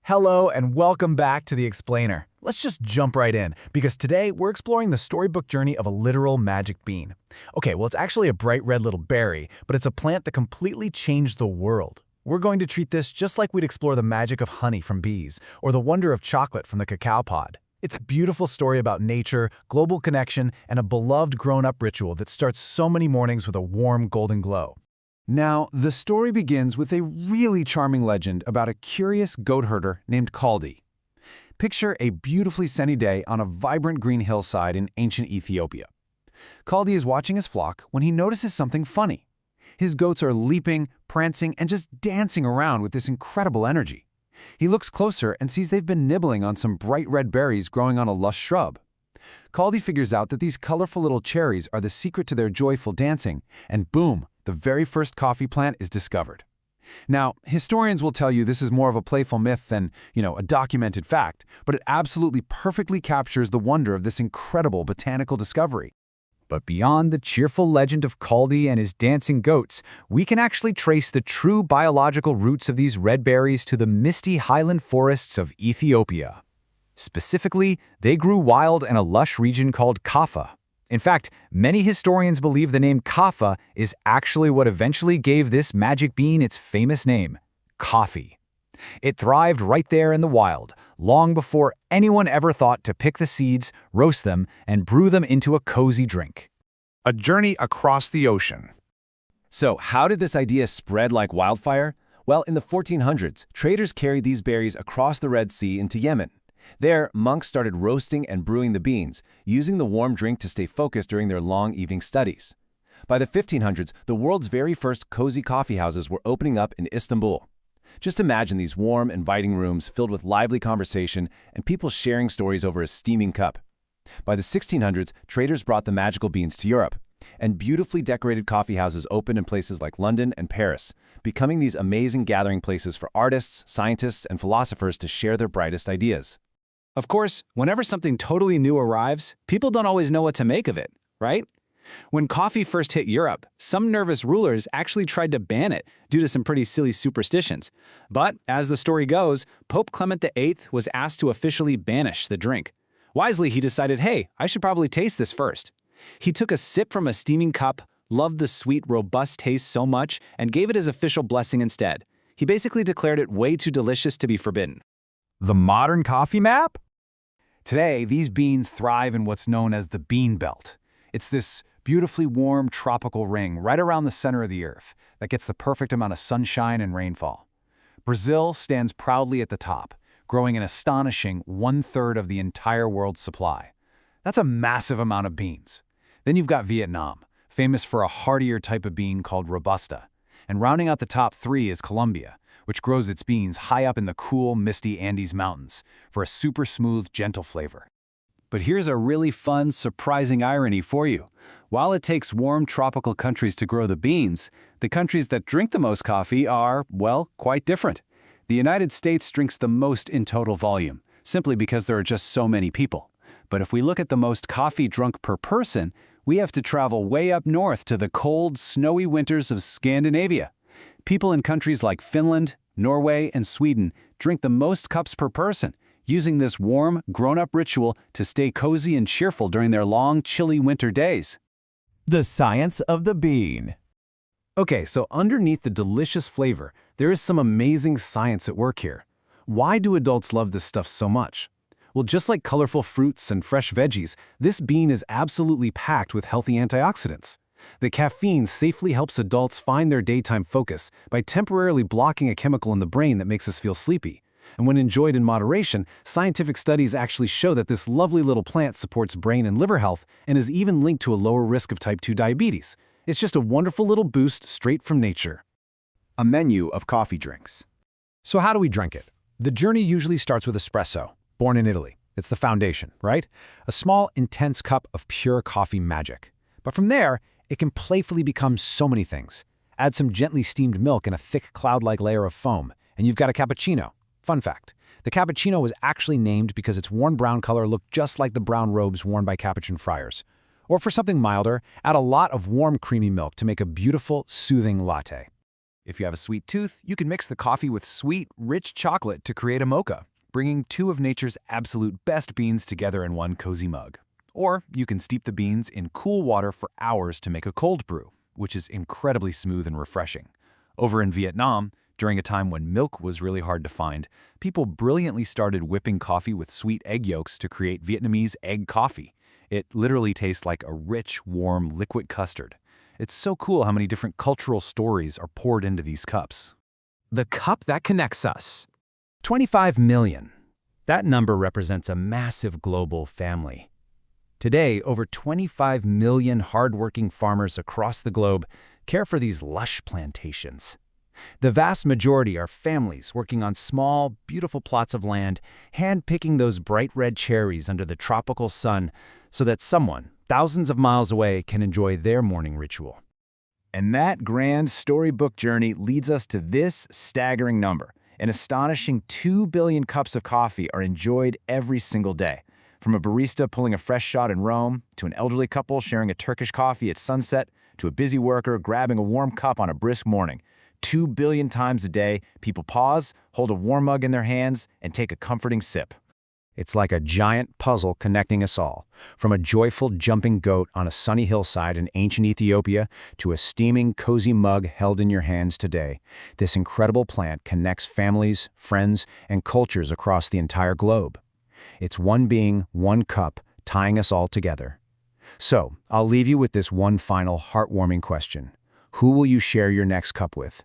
Hello and welcome back to The Explainer. Let's just jump right in, because today we're exploring the storybook journey of a literal magic bean. Okay, well, it's actually a bright red little berry, but it's a plant that completely changed the world. We're going to treat this just like we'd explore the magic of honey from bees, or the wonder of chocolate from the cacao pod. It's a beautiful story about nature, global connection, and a beloved grown-up ritual that starts so many mornings with a warm golden glow. Now, the story begins with a really charming legend about a curious goat herder named Kaldi. Picture a beautifully sunny day on a vibrant green hillside in ancient Ethiopia. Kaldi is watching his flock when he notices something funny. His goats are leaping, prancing, and just dancing around with this incredible energy. He looks closer and sees they've been nibbling on some bright red berries growing on a lush shrub. Kaldi figures out that these colorful little cherries are the secret to their joyful dancing, and boom, the very first coffee plant is discovered. Now, historians will tell you this is more of a playful myth than, a documented fact, but it absolutely perfectly captures the wonder of this incredible botanical discovery. But beyond the cheerful legend of Kaldi and his dancing goats, we can actually trace the true biological roots of these red berries to the misty highland forests of Ethiopia. Specifically, they grew wild in a lush region called Kaffa. In fact, many historians believe the name Kaffa is actually what eventually gave this magic bean its famous name, coffee. It thrived right there in the wild, long before anyone ever thought to pick the seeds, roast them, and brew them into a cozy drink. A journey across the ocean. So, how did this idea spread like wildfire? Well, in the 1400s, traders carried these berries across the Red Sea into Yemen. There, monks started roasting and brewing the beans, using the warm drink to stay focused during their long evening studies. By the 1500s, the world's very first cozy coffee houses were opening up in Istanbul. Just imagine these warm, inviting rooms filled with lively conversation and people sharing stories over a steaming cup. By the 1600s, traders brought the magical beans to Europe, and beautifully decorated coffee houses opened in places like London and Paris, becoming these amazing gathering places for artists, scientists, and philosophers to share their brightest ideas. Of course, whenever something totally new arrives, people don't always know what to make of it, right? When coffee first hit Europe, some nervous rulers actually tried to ban it due to some pretty silly superstitions. But, as the story goes, Pope Clement VIII was asked to officially banish the drink. Wisely, he decided, hey, I should probably taste this first. He took a sip from a steaming cup, loved the sweet, robust taste so much, and gave it his official blessing instead. He basically declared it way too delicious to be forbidden. The modern coffee map? Today, these beans thrive in what's known as the bean belt. It's this beautifully warm tropical ring right around the center of the earth that gets the perfect amount of sunshine and rainfall. Brazil stands proudly at the top, growing an astonishing 1/3 of the entire world's supply. That's a massive amount of beans. Then you've got Vietnam, famous for a hardier type of bean called Robusta. And rounding out the top three is Colombia, which grows its beans high up in the cool, misty Andes Mountains for a super smooth, gentle flavor. But here's a really fun, surprising irony for you. While it takes warm tropical countries to grow the beans, the countries that drink the most coffee are, well, quite different. The United States drinks the most in total volume, simply because there are just so many people. But if we look at the most coffee drunk per person, we have to travel way up north to the cold, snowy winters of Scandinavia. People in countries like Finland, Norway, and Sweden drink the most cups per person, using this warm, grown-up ritual to stay cozy and cheerful during their long, chilly winter days. The science of the bean. Okay, so underneath the delicious flavor, there is some amazing science at work here. Why do adults love this stuff so much? Well, just like colorful fruits and fresh veggies, this bean is absolutely packed with healthy antioxidants. The caffeine safely helps adults find their daytime focus by temporarily blocking a chemical in the brain that makes us feel sleepy. And when enjoyed in moderation, scientific studies actually show that this lovely little plant supports brain and liver health and is even linked to a lower risk of type 2 diabetes. It's just a wonderful little boost straight from nature. A menu of coffee drinks. So how do we drink it? The journey usually starts with espresso, born in Italy. It's the foundation, right? A small, intense cup of pure coffee magic. But from there, it can playfully become so many things. Add some gently steamed milk in a thick cloud-like layer of foam, and you've got a cappuccino. Fun fact, the cappuccino was actually named because its worn brown color looked just like the brown robes worn by Capuchin friars. Or for something milder, add a lot of warm creamy milk to make a beautiful, soothing latte. If you have a sweet tooth, you can mix the coffee with sweet, rich chocolate to create a mocha, bringing two of nature's absolute best beans together in one cozy mug. Or you can steep the beans in cool water for hours to make a cold brew, which is incredibly smooth and refreshing. Over in Vietnam, during a time when milk was really hard to find, people brilliantly started whipping coffee with sweet egg yolks to create Vietnamese egg coffee. It literally tastes like a rich, warm, liquid custard. It's so cool how many different cultural stories are poured into these cups. The cup that connects us. 25 million. That number represents a massive global family. Today, over 25 million hardworking farmers across the globe care for these lush plantations. The vast majority are families working on small, beautiful plots of land, hand-picking those bright red cherries under the tropical sun so that someone, thousands of miles away, can enjoy their morning ritual. And that grand storybook journey leads us to this staggering number. An astonishing 2 billion cups of coffee are enjoyed every single day. From a barista pulling a fresh shot in Rome, to an elderly couple sharing a Turkish coffee at sunset, to a busy worker grabbing a warm cup on a brisk morning. 2 billion times a day, people pause, hold a warm mug in their hands, and take a comforting sip. It's like a giant puzzle connecting us all, from a joyful jumping goat on a sunny hillside in ancient Ethiopia to a steaming, cozy mug held in your hands today. This incredible plant connects families, friends, and cultures across the entire globe. It's one being, one cup, tying us all together. So, I'll leave you with this one final heartwarming question. Who will you share your next cup with?